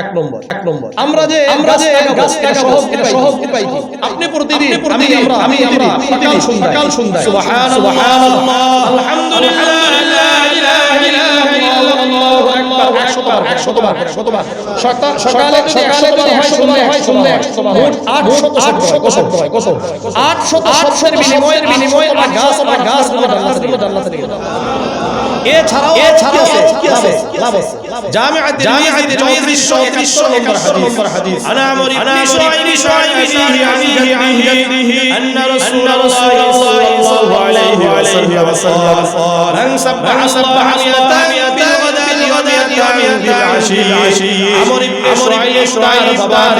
এক নম্বর আমরা যে গাছ কাটা সহজ উপায় কি? আপনি প্রতিদিন আমি সকাল সন্ধ্যা সুবহানাল্লাহ আলহামদুলিল্লাহ লা ইলাহা ইল্লাল্লাহ আল্লাহু আকবার 100 বার সকালে যদি 100 বার হয় সন্ধ্যায় 100 বার মোট 800 শব্দ হয় কত 800 শব্দের বিনিময়ে গাছ জান্নাতে নিয়ে যাবে। এছাড়াও কি আছে লাভ আছে জামিআত তিরমিজি 34 নম্বর হাদিস আনা আমর ইবনে শুআইব আনিহি আন্না রাসূলুল্লাহ সাল্লাল্লাহু আলাইহি ওয়াসাল্লাম মান সাব্বাহা মিয়াতান বিল গাদাতি বিল আশি আমর ইবনে শুআইব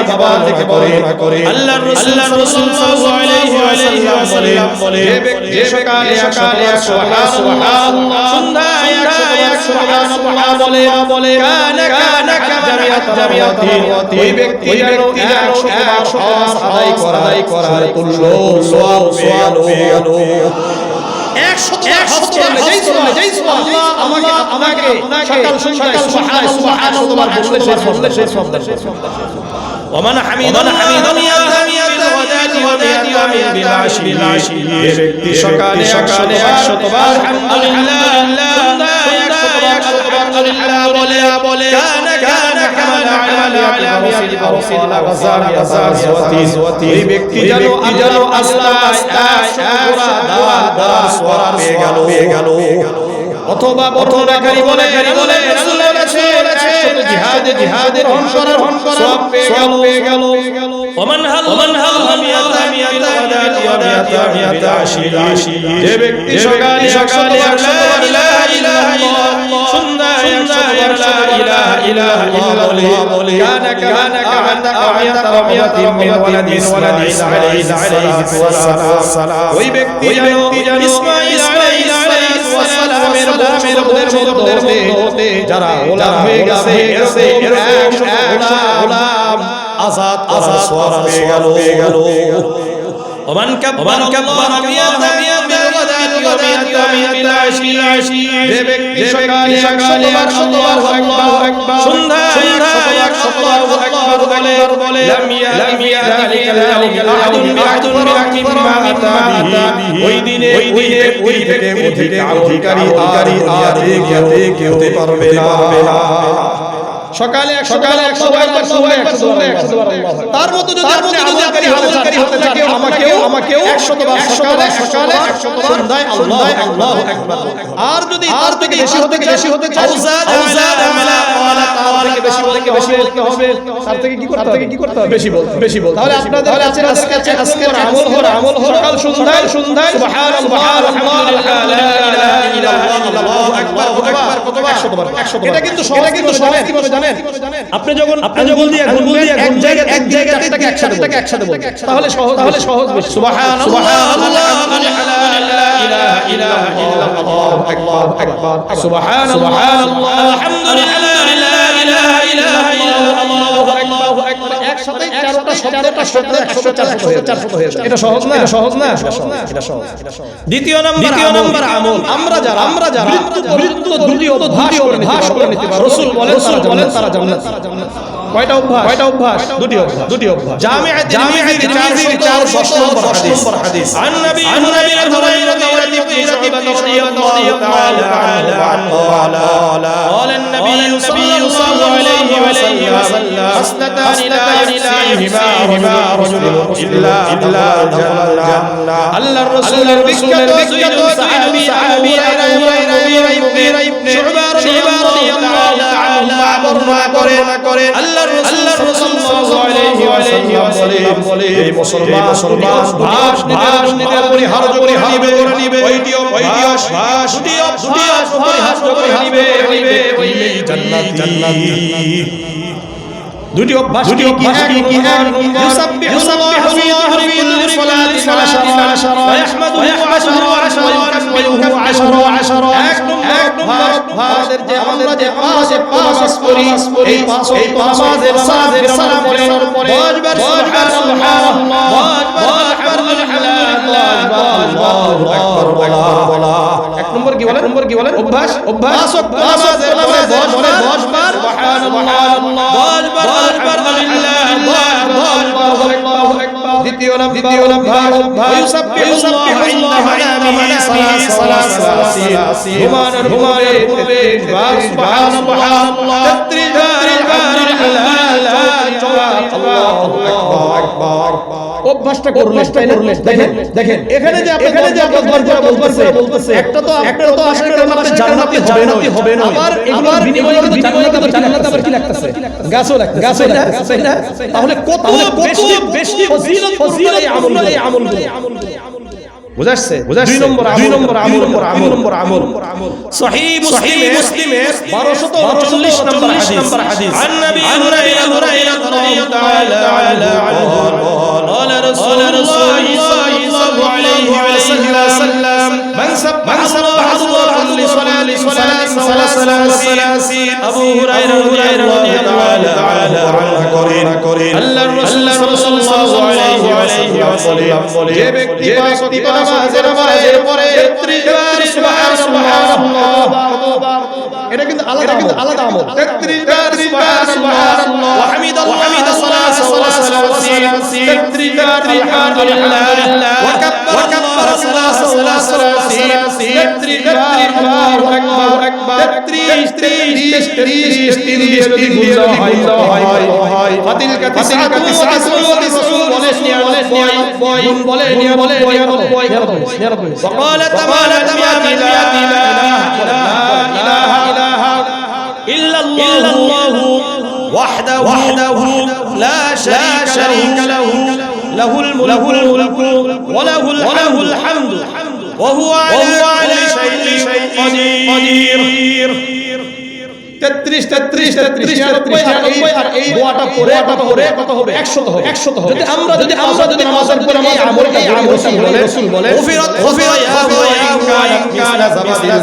বাবা থেকে বর্ণনা করে আল্লাহর রাসূল সাল্লাল্লাহু আলাইহি ওয়াসাল্লাম বলে যে ব্যক্তি সকালে সুবহানাল্লাহ সন্ধ্যায় 100 সুবহানাল্লাহ বলে কানা জামিয়াতিন ওই ব্যক্তি যেন 100 বার আদায় করার তুল্য সওয়াব পেয়ে গেল। 100 বার যেই সুবহানাল্লাহ আমাকে সকাল সন্ধ্যায় সুবহানাল্লাহ বললে সেই সওয়াব দেন। ومن حمدني بالغداة بالعشي ব্যক্তি সকালে 100 বার আলহামদুলিল্লাহ বলে কানা হামালা আলা গাযামি এই ব্যক্তি যেন আল্লাহ সওয়াব পেয়ে গেল। অথবা বর্ণনাকারী বলে রাসূল বলেছে জিহাদের সওয়াব পেয়ে গেল। ওমান হাল যে ব্যক্তি সকালে 100 লা ইলাহা ইল্লাল্লাহ সন্ধ্যায় 100 লা ইলাহা ইল্লাল্লাহ বলে কানা কামিয়াতাম মিন ওয়ালাদিন আলাইহি সালাম ওই ব্যক্তি যেন ইসমাঈল আলাইহিস সালামের বংশধরদের মধ্যে যারা গোলাম হয়ে গেছে এরকম 100 গোলাম আযাদ করার সওয়াব পেয়ে গেল। ومن كبر الله بالعشي যে ব্যক্তি সকালে 100 বার আল্লাহু আকবার সন্ধ্যায় 100 বার আল্লাহু আকবার বলে লাম ইয়ালিকা আহাদুন বিমা আতা ওই দিনে থেকে অধিক অধিকারী আর কেউ হতে পারবে না। সকালে 100 বার তার মতো যদি আপনি আমলকারী হতে চান আমাকেও 100 বার সকালে 100 বার সন্ধ্যায় আল্লাহু আকবার আর যদি তার থেকে বেশি হতে চান আউজাদ তার থেকে বেশি বলতে হবে তার থেকে কি করতে হবে বেশি বলতে তাহলে আপনাদের কাছে আজকে আমল সকাল সন্ধ্যায় সুবহানাল্লাহ আলহামদুলিল্লাহ লা ইলাহা ইল্লাল্লাহ আল্লাহু আকবার কতবার 100 বার এটা কিন্তু সহজ কিভাবে জানেন আপনি যখন এক জায়গাতে একসাথে বলবেন তাহলে সহজ বেশি সুবহানাল্লাহ লা ইলাহা ইল্লাল্লাহ আল্লাহু আকবার সুবহানাল্লাহ আলহামদুলিল্লাহ লা ইলাহা ইল্লাল্লাহ আল্লাহু আকবার একসাথে চারটা শব্দ 100 হয়ে যায়। এটা সহজ না এটা সহজ। দ্বিতীয় নাম্বার আমল আমরা যারা দুটি অভ্যাস করে নিতে পারো রাসূল বলেন তারা জান্নাত। কয়টা অভ্যাস? দুটি অভ্যাস। জামিআত তিরমিজি 410 নম্বর হাদিস আন নবী হুরায়রা রাদিয়াল্লাহু তাআলা আনহু قال النبي صلى الله عليه وسلم خصلتان لا يحصيهما رجل إلا الله الرسول বিখ্যাত সাহাবী আবু হুরায়রা ইবনে শুবা রাদিয়াল্লাহু তাআলা বর্ণনা করেন আল্লাহর রাসূল সাল্লাল্লাহু আলাইহি ওয়াসাল্লাম বলে এই মুসলমান ভাস নিতে পরিহার্য করে নিবে ওইটি অভ্যাস পরিহার্য করে নিবে ওই জান্নাতি। দুটি অভ্যাস কি ইউসাব্বিহুল্লাহু ফি কুল্লি সালাতিন 10 ওয়া ইয়াহমাদুহু 10 ওয়া ইউকাব্বিরুহু 10 এক নম্বর অভ্যাসের যে আমরা যে পাঁচ করি এই পাঁচ নামাজের সালাম পড়ার পরে 10 বার সুবহানাল্লাহ 10 বার আলহামদুলিল্লাহ আল্লাহু আকবার বলা। এক নম্বর কি বলেন? অভ্যাস 5 ওয়াক্ত নামাজের পরে 10 বার সুবহানাল্লাহ 10 বার আলহামদুলিল্লাহ আল্লাহু আকবার। দ্বিতীয় নাম্বার অভ্যাস ইউসাব্বিহুল্লাহ ইন্না মানামিহি সালাসালাসিন ঘুমানোর পূর্বে সুবহানাল্লাহ 33 বার আলহামদুলিল্লাহ আল্লাহু আকবার। অভ্যাসটা করলেন দেখেন এখানে যে আপনি 10 বার করে বলতেছে একটা তো আসলে আপনি জান্নাতি হবে না আবার এগুলোর বিনিময়ে কিন্তু জান্নাতে আবার কি লাগতেছে গাছও লাগতেছে তাই না তাহলে কত বেশি ফজিলত এই আমলগুলো বুঝাচ্ছে 2 নম্বর আমল সহিহ মুসলিমের 1240 নম্বর হাদিস আন নবী হুরায়রা রাদিয়াল্লাহু তাআলা আনহু قال رسول الله صلى الله عليه وسلم من سبح الله لصلاه ابو هريره رضي الله تعالى عنه করেন আল্লাহর রাসূল সাল্লাল্লাহু আলাইহি ওয়াসাল্লাম বলে যে ব্যক্তি নামাজের পরে 33 বার সুবহানাল্লাহ এটা কিন্তু আলাদা আমল 33 বার সুবহানাল্লাহ ওয়া হামিদাল্লাহ সালাসালাসিন 33 বার আলহামদুলিল্লাহ ওয়া কাব্বারা সালাসালাসিন 33 বার আল্লাহু আকবার 33 দিয়ে যদি গুণ হয় ফাতিলকা তিসআতু বলে وقال تعالى لا إله إلا الله وحده لا شريك له له الملك وله الحمد وهو على كل شيء قدير 33 আর এই দোয়াটা পড়ে কত হবে 100 হবে যদি আমরা নামাজের পরে এই আমল রাসূল বলে গফিরাত কানা জাবাদিল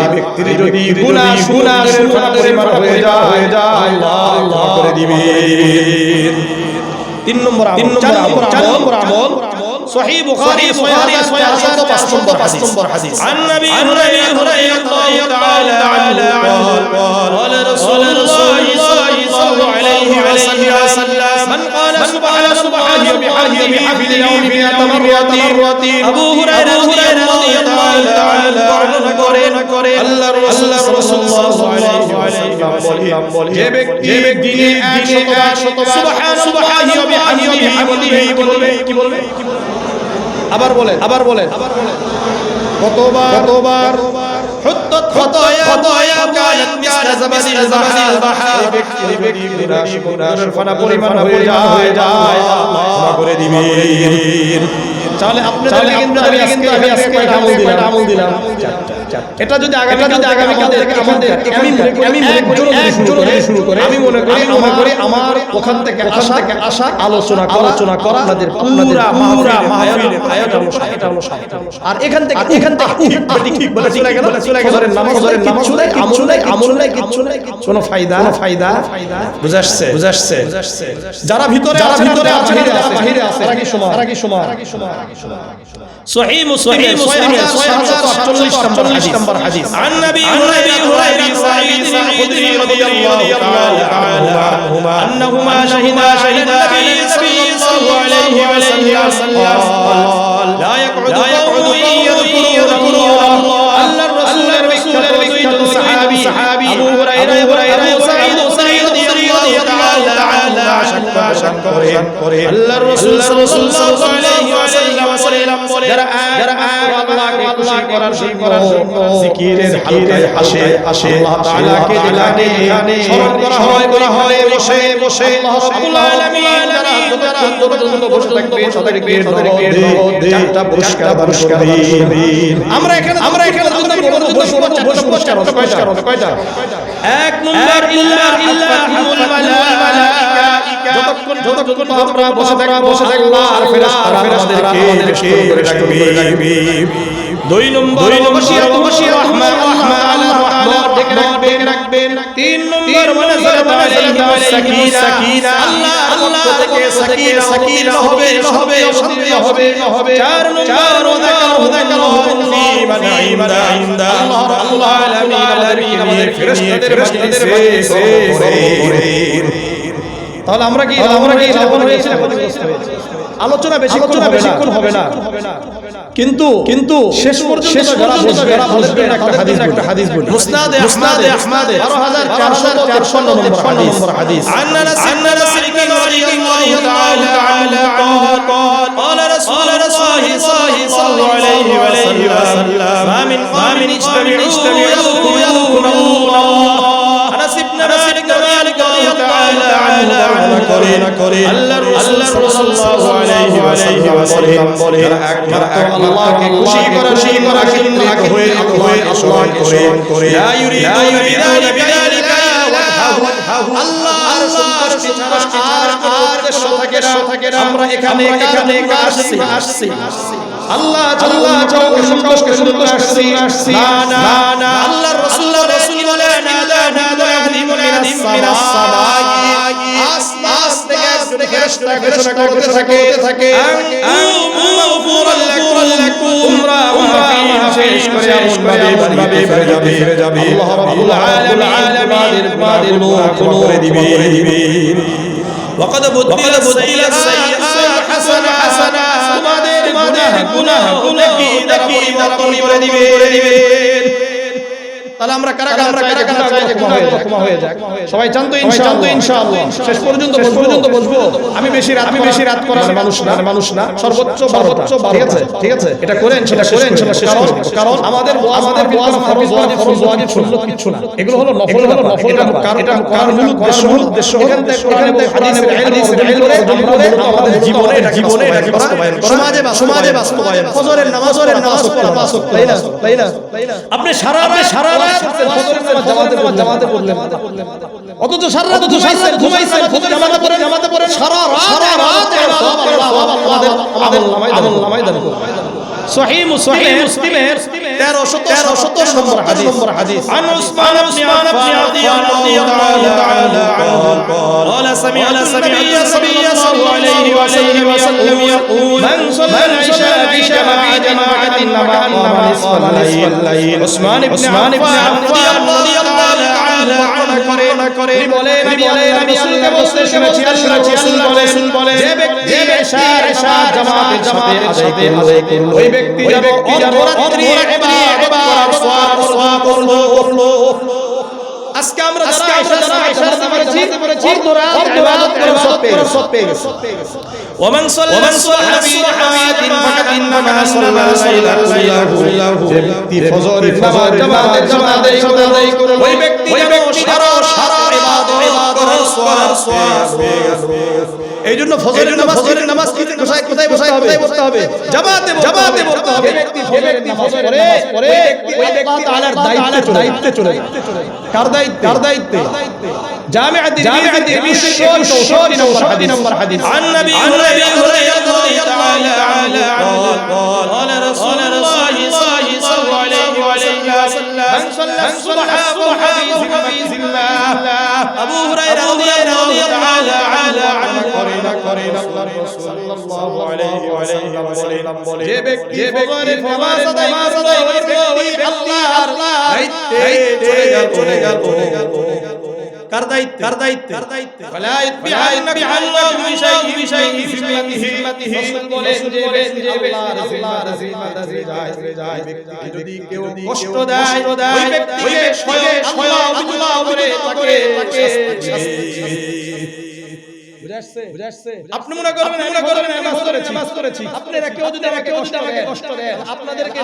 এই ব্যক্তির যদি গুনাহ পরিমাণ হয়ে যায় আল্লাহ করে দিবেন 3 নম্বর আমল صحيح بخاري 65 নম্বর হাদিস عن نبي هريرة رضي الله تعالى عنه قال رسول الله صلى الله عليه وسلم من قال سبحان الله وبحمده اليوم 100 مرة أبو هريرة رضي الله تعالى عنه করে আল্লাহর রাসূল সাল্লাল্লাহু আলাইহি ওয়াসাল্লাম বলে যে ব্যক্তি দিনে 100 বার সুবহানাল্লাহি ওয়া বিহামদিহি বলবে কি বলবে আবার বলেন কতবার হুদ্দাত খতায়া কানাত মিসলা জাবাদিল বাহর ব্যক্তি গুনাহ ফানা পরিমাণ হয়ে যায় আল্লাহ করে দিবেন তাহলে আপনাদের কিন্তু আমি আজকে আমল দিলাম এটা যদি আগামী কাল থেকে আমাদের শুরু করে আমি মনে করি আমার ওখান থেকে আসা আলোচনা করা আপনাদের পুরা মাহফিলের আয়োজন আর এখান থেকে ঠিক বলে চলে গেল নামাজের আমল নাই কিচ্ছু নাই কোনো ফায়দা বুঝাচ্ছে যারা ভিতরে আছে বাহিরে আছে তারা কি সমান صحيح مسلم 6048 নম্বর হাদিস عن نبي هريرة سعيد الخدري رضي الله تعالى عنهما أنهما شهدا النبي صلى الله عليه وسلم قال لا يقعد قوم يذكرون الله ألا الرسول الرسول صحابي أبو هريرة سعيد رضي الله تعالى عنه করে আল্লাহর রাসূল সাল্লাল্লাহু আলাইহি ওয়াসাল্লাম যারা আল্লাহকে খুশি করার জন্য জিকিরের হালকায় আসে আল্লাহ তাআলাকে এখানে স্মরণ করা হয় বসে রাব্বুল আলামিন যারা যতক্ষণ বসে থাকবে তাদেরকে চারটা পুরস্কার দান করবেন আমরা এখানে বসে পুরস্কার হবে কয়টা এক নম্বর ইল্লাহুল মালাইকা যতক্ষণ আমরা বসে থাকবো আর ফেরেশতারা আমাদেরকে করে রাখবে 2 নম্বর ওয়াশিয়াতুর রাহমান আল্লাহ ডেকে রাখবেন 3 নম্বর ওয়ানাযালাত আলাইহিম সাকিনা আল্লাহ আল্লাহ থেকে সাকিনা হবে শান্তি হবে 4 নম্বর আল্লাহ আলামিন আমাদের ফেরেশতাদের তাহলে আমরা কি লাভবান হয়েছি না ক্ষতিগ্রস্ত হয়েছি? আলোচনা বেশিক্ষণ হবে না কিন্তু শেষ পর্যন্ত যারা বুঝবে একটা হাদিস বলি মুসনাদে আহমদ 12453 নম্বর হাদিস আন্না রাসূলুল্লাহি তাআলা قال رسول الله صلى الله عليه وسلم ما من اجتمع يذكرون الله انس بن مالك رضي الله عنه করে আল্লাহর রাসূল সাল্লাল্লাহু আলাইহি ওয়াসাল্লাম বলে একমাত্র আল্লাহকে খুশি করার ক্ষেত্রে হয়ে আল্লাহকে স্মরণ করে লা ইউরিদু বিযালিকা ওয়াজহাহু আল্লাহর সন্তুষ্টি ছাড়া আর উদ্দেশ্য থাকে না আমরা এখানে আসছি আল্লাহ যাওকে সন্তুষ্ট আসছি না আল্লাহর রাসূল বলেন আযানি মিনাস সামাই আসমান থেকে একজন ফেরেশতা ঘোষণা করতে থাকে তোমরা শেষ করে এমন ভাবে ফিরে যাবে আল্লাহ রাব্বুল আলামিন তোমাদের ক্ষমা করে দিবে وقد بدل السيئات حسنا তোমাদের গুনাহ পরিবর্তন করে দিবে তাহলে আমরা কারা চাই যে ক্ষমা হয়ে যাক সবাই চান তো ইনশাআল্লাহ শেষ পর্যন্ত বলবো আমি বেশি রাত করার মানুষ না সর্বোচ্চ 12টা ঠিক আছে এটা করেন সেটা শেষ করব কারণ আমাদের ওয়াজ ফরজ ওয়াজিব সুন্নাত কিছু না এগুলো হলো নফল এটা করার মূল উদ্দেশ্য এখান থেকে হাদিসের ইলম করে আমাদের জীবনে এটাকে বাস্তবায়ন করা সমাজে বাস্তবায়ন ফজরের নামাজ তাই না আপনি সারা জামাতে পড়লেন অথচ সারা রাত ঘুমাইছেন জামাতে পড়েন সারা রাত আমাদের আমল নামায় দান করুন صحيح مسلم 1300 নম্বর হাদিস عن عثمان بن عفان رضي الله تعالى عنه قال سمعت النبي صلى الله عليه وسلم يقول من صلى العشاء في جماعة مع نصف الليل عثمان بن عفان رضي الله تعالى عنه করে বলেন আমি রাসূলকে বলতে শুনেছি আল্লাহ রাসূল বলেন যে ব্যক্তি ইশা জামাতের সাথে আদায় করলো ওই ব্যক্তি যেন অর্ধরাত্রি ইবাদত সওয়াব করলো আজকে আমরা যারা ইশার নামাজে পড়েছি অর্ধরাত ইবাদত করে সওয়াব পেয়ে গেছি ومن صلى في جماعة فقد إنما صلى ليله যে ব্যক্তি ফজরের নামাজ জামাতে আদায় করলো ওই ব্যক্তি যেন সারা ইবাদত করার সওয়াব পেয়ে গেছে এইজন্য ফজরের নামাজ কোথায় বসতে হবে জামাতে পড়তে হবে ব্যক্তি ফজরের নামাজ পড়ে ওই ব্যক্তি আল্লাহর দায়িত্বে চলে যায় কার দায়িত্বে জামিআতি 264 নম্বর হাদিস عن نبي هريرة رضي الله عنه قال رسول الله صلى الله عليه وسلم من صلى الصبح في الله أبو هريرة رضي الله تعالى عنه করেন সাল্লাল্লাহু আলাইহি ওয়াসাল্লাম বলে যে ব্যক্তি ফজরের নামাজ আদায় করবে ওই আল্লাহর দায়িত্বে চলে গেল কার দায়িত্বে ফালা ইতবিআন্নাবি আল্লাহু বিশাইইন ফি হিম্মাতিহি বলেন যে আল্লাহর জিম্মাদারি যায় ব্যক্তি যদি কেউ কষ্ট দেয় ওই ব্যক্তিকে স্বয়ং আল্লাহ করে তাকে বুঝাচ্ছে আপনি মনে করবেন নামাজ করেছি আপনারা কেউ যদি আমাকে কষ্ট দেন আপনাদেরকে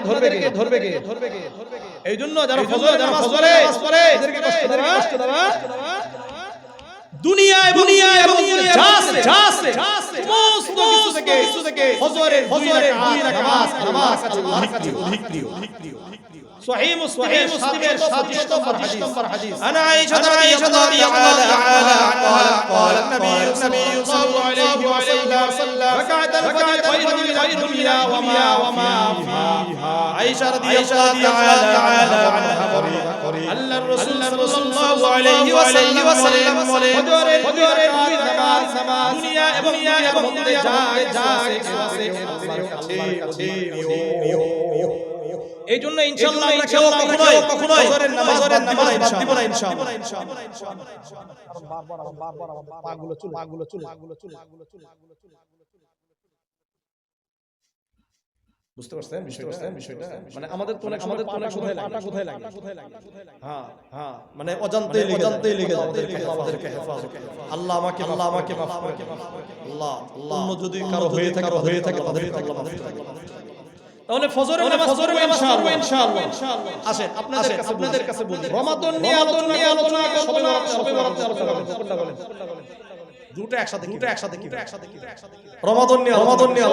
ধরবে কে এইজন্য যারা ফজরে পড়ে এদেরকে কষ্ট দেওয়া দুনিয়া এবং যা আছে সমস্ত কিছু থেকে ফজরের দুই রাকাত নামাজ আল্লাহর কাছে অধিক প্রিয় صحيح مسلم 27 নম্বর হাদিস انا عائشة رضي الله عنها قال النبي صلى الله عليه وسلم ركعت الفجر خير من وما فيها عائشة رضي الله تعالى عنها الله الرسول صلى الله عليه وسلم ফজরের নামাজ দুনিয়া এবং দুনিয়ার মধ্যে যা কিছু আছে আল্লাহর কাছে এই জন্য ইনশাআল্লাহ আমরা কেউ কখনোই ফজরের নামাজ বাদ দিব না ইনশাআল্লাহ বারবার পাগুলো চুল বুঝতে পারছেন বিষয়টা মানে আমাদের তো অনেক কোথায় লাগে হ্যাঁ মানে অজান্তেই লেগে যায় আমাদেরকে হেফাজত আল্লাহ আমাকে মাফ করে আল্লাহ অন্য যদি কারো হয়ে থাকে তাদেরকে আল্লাহ মাফ করে তাহলে ফজরের নামাজ ইনশাআল্লাহ আসেন আপনাদের কাছে বলি রমাদান নিয়ে আলোচনা করব না শবে বরাতে আলোচনা করব কোনটা বলেন দুটো একসাথে কি রমাদান নিয়ে